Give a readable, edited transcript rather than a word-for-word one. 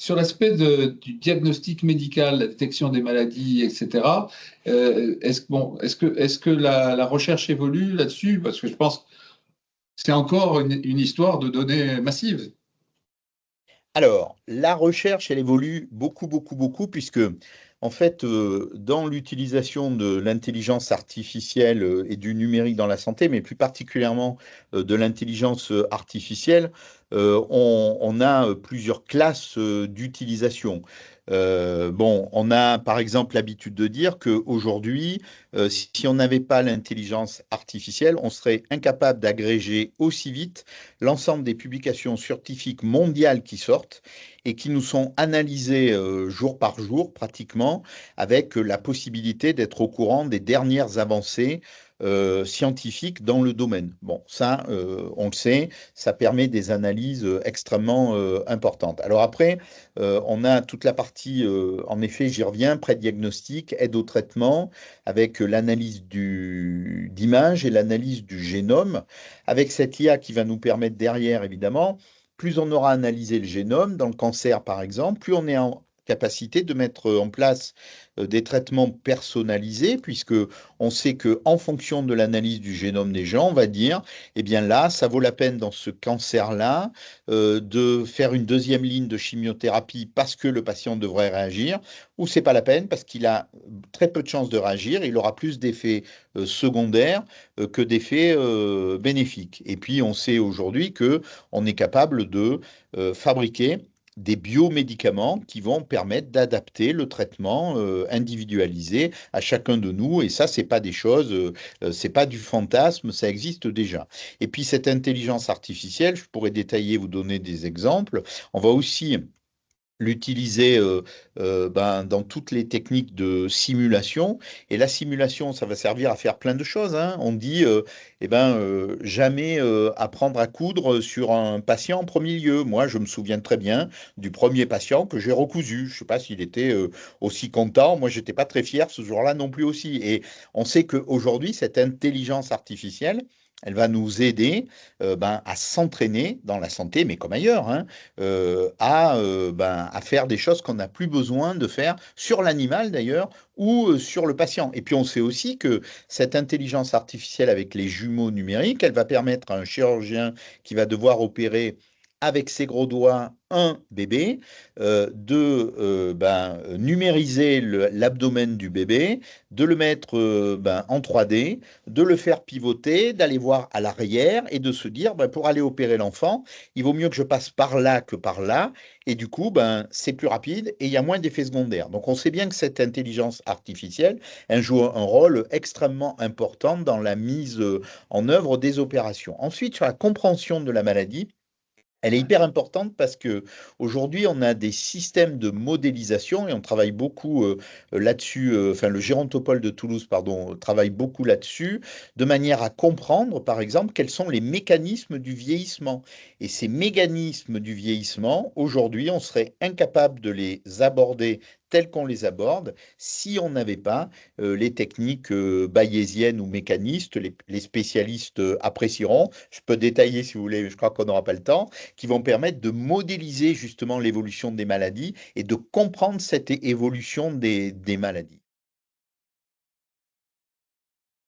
sur l'aspect du diagnostic médical, la détection des maladies, etc. Est-ce que la recherche évolue là-dessus? Parce que je pense que c'est encore une histoire de données massives. Alors, la recherche, elle évolue beaucoup, beaucoup, beaucoup, puisque, en fait, dans l'utilisation de l'intelligence artificielle et du numérique dans la santé, mais plus particulièrement de l'intelligence artificielle, on a plusieurs classes d'utilisation. Bon, on a par exemple l'habitude de dire qu'aujourd'hui, si on n'avait pas l'intelligence artificielle, on serait incapable d'agréger aussi vite l'ensemble des publications scientifiques mondiales qui sortent et qui nous sont analysées jour par jour pratiquement, avec la possibilité d'être au courant des dernières avancées scientifiques dans le domaine. Bon, ça, on le sait, ça permet des analyses extrêmement importantes. Alors après, on a toute la partie, en effet, j'y reviens, pré-diagnostic, aide au traitement, avec l'analyse d'images et l'analyse du génome avec cette IA qui va nous permettre derrière, évidemment, plus on aura analysé le génome, dans le cancer par exemple, plus on est en capacité de mettre en place des traitements personnalisés, puisque on sait que en fonction de l'analyse du génome des gens, on va dire, eh bien là, ça vaut la peine dans ce cancer-là de faire une deuxième ligne de chimiothérapie parce que le patient devrait réagir, ou c'est pas la peine parce qu'il a très peu de chances de réagir, il aura plus d'effets secondaires que d'effets bénéfiques. Et puis, on sait aujourd'hui que on est capable de fabriquer des biomédicaments qui vont permettre d'adapter le traitement individualisé à chacun de nous. Et ça, c'est pas des choses, c'est pas du fantasme, ça existe déjà. Et puis cette intelligence artificielle, je pourrais détailler, vous donner des exemples. On va aussi l'utiliser dans toutes les techniques de simulation. Et la simulation, ça va servir à faire plein de choses, hein. On dit, jamais apprendre à coudre sur un patient en premier lieu. Moi, je me souviens très bien du premier patient que j'ai recousu. Je ne sais pas s'il était aussi content. Moi, j'étais pas très fier ce jour-là non plus aussi. Et on sait qu'aujourd'hui, cette intelligence artificielle, elle va nous aider à s'entraîner dans la santé, mais comme ailleurs, hein, à faire des choses qu'on n'a plus besoin de faire sur l'animal d'ailleurs ou sur le patient. Et puis on sait aussi que cette intelligence artificielle avec les jumeaux numériques, elle va permettre à un chirurgien qui va devoir opérer avec ses gros doigts un bébé, numériser l'abdomen du bébé, de le mettre en 3D, de le faire pivoter, d'aller voir à l'arrière et de se dire, pour aller opérer l'enfant, il vaut mieux que je passe par là que par là. Et du coup, c'est plus rapide et il y a moins d'effets secondaires. Donc, on sait bien que cette intelligence artificielle, elle joue un rôle extrêmement important dans la mise en œuvre des opérations. Ensuite, sur la compréhension de la maladie, elle est hyper importante parce que aujourd'hui on a des systèmes de modélisation et on travaille beaucoup là-dessus. Enfin, le Gérontopole de Toulouse, pardon, travaille beaucoup là-dessus, de manière à comprendre, par exemple, quels sont les mécanismes du vieillissement. Et ces mécanismes du vieillissement, aujourd'hui, on serait incapable de les aborder tels qu'on les aborde si on n'avait pas les techniques bayésiennes ou mécanistes. Les spécialistes apprécieront. Je peux détailler si vous voulez, mais je crois qu'on n'aura pas le temps qui vont permettre de modéliser justement l'évolution des maladies et de comprendre cette évolution des maladies.